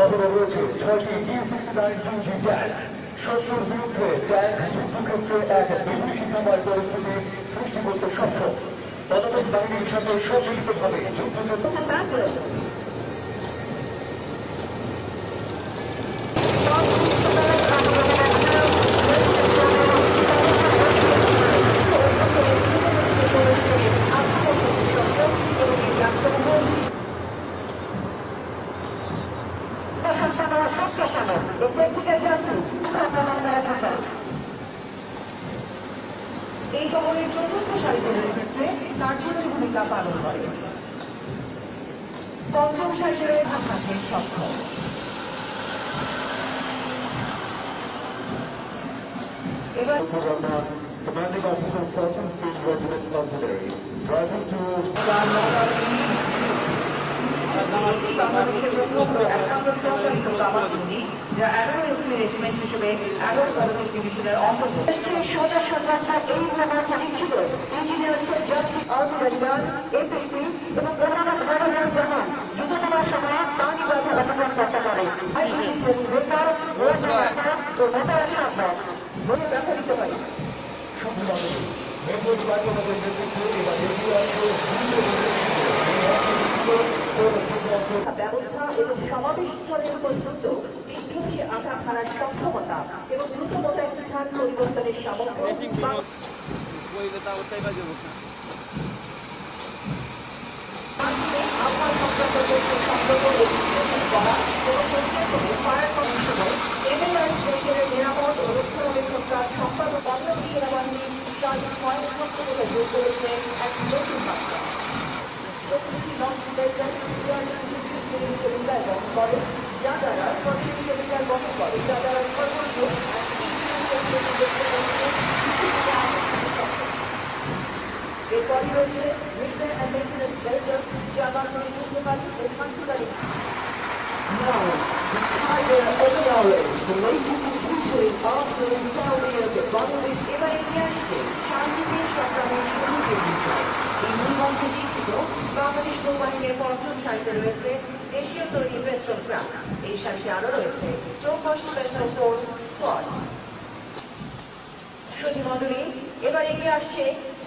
বহরে রয়েছে 6টি T-69 ট্যাঙ্ক। শত্রুর বিরুদ্ধে ট্যাঙ্ক যুদ্ধক্ষেত্রে এক বিভীষিকাময় পরিস্থিতি সৃষ্টি করতে সক্ষম। পদাতিক বাহিনীর সাথে সম্মিলিতভাবে যুদ্ধক্ষেত্রে এই শহরের চতুর্থ সারিদের ক্ষেত্রে কার্যকরী ভূমিকা পালন করে। পঞ্চম সারিদের থাকতে সক্ষম। এবার Commanding Officer 14th Field Regiment Artillery, driving towards বাংলাদেশের প্রথম একান্ত সঞ্চালিত কামানবন্দি যা 11 রেজিমেন্ট হিসেবে 11 পদক ডিভিশনের অন্তর্ভুক্ত। সদা সন্ন্যাসা এই লিখিত ইঞ্জিনিয়ার আর্টিলারিয়ান এপিসি এবং অন্যান্য ভারতীয় গ্রহণ যুদ্ধনার সময় পানি বাধা অতিক্রম করতে পারে। বেকার ও মোটার সামনে বলে ব্যবহৃত হয়। ব্যবস্থা এবং সমাবেশ স্থলের পর্যন্ত বিধ্বংসী আঘাত হারার সক্ষমতা এবং দ্রুত মোতায়েন স্থান পরিবর্তনের সামর্থ্য নিরাপদ ও রক্ষণাবেক্ষণ কাজ সম্পাদক বাংলাদেশ সেনাবাহিনীর সার্বিক সহায়তা যোগ করেছে এক নতুন মাত্রা। যা দ্বারা গঠন করে যা দ্বারা সর্বোচ্চ এরপরই রয়েছে রিপেয়ার অ্যান্ড মেইনটেন্যান্স সেন্টার যা বাংলাদেশ যুদ্ধকালীন ও শান্তিকালীন। Now, the Tiger acknowledges the latest inclusion in artillery failure of Bangladesh. এবার এগিয়ে আসছে শান্তিতে সংগ্রামের শুরুর বিষয়। এই মূলমন্ত্রে লিখিত বাংলাদেশ নৌবাহিনীর পঞ্চম সারিতে রয়েছে দেশীয় তৈরি পেট্রোগ্রাম। এই সারিতে আরো রয়েছে চৌকস স্পেশাল ফোর্স সোয়ার্ডস। সুধীমণ্ডলী, এবার এগিয়ে আসছে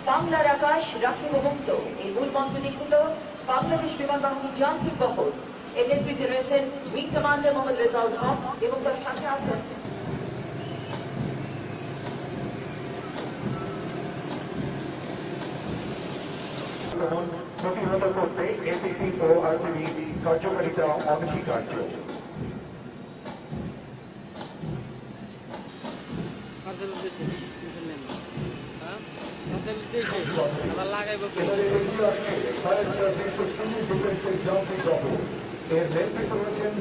বাংলার আকাশ রাখিব মুক্ত। এই মূলমন্ত্রে লিখিত বাংলাদেশ বিমান বাহিনী যান্ত্রিক বহর। এর নেতৃত্বে রয়েছেন উইং কমান্ডার মোহাম্মদ রেজাউল হক এবং তার সাথে আছেন প্রতিহত করতে এপিসি ও আরসিবি কার্যকারিতা অনস্বীকার্য। এর নেতৃত্ব রয়েছেন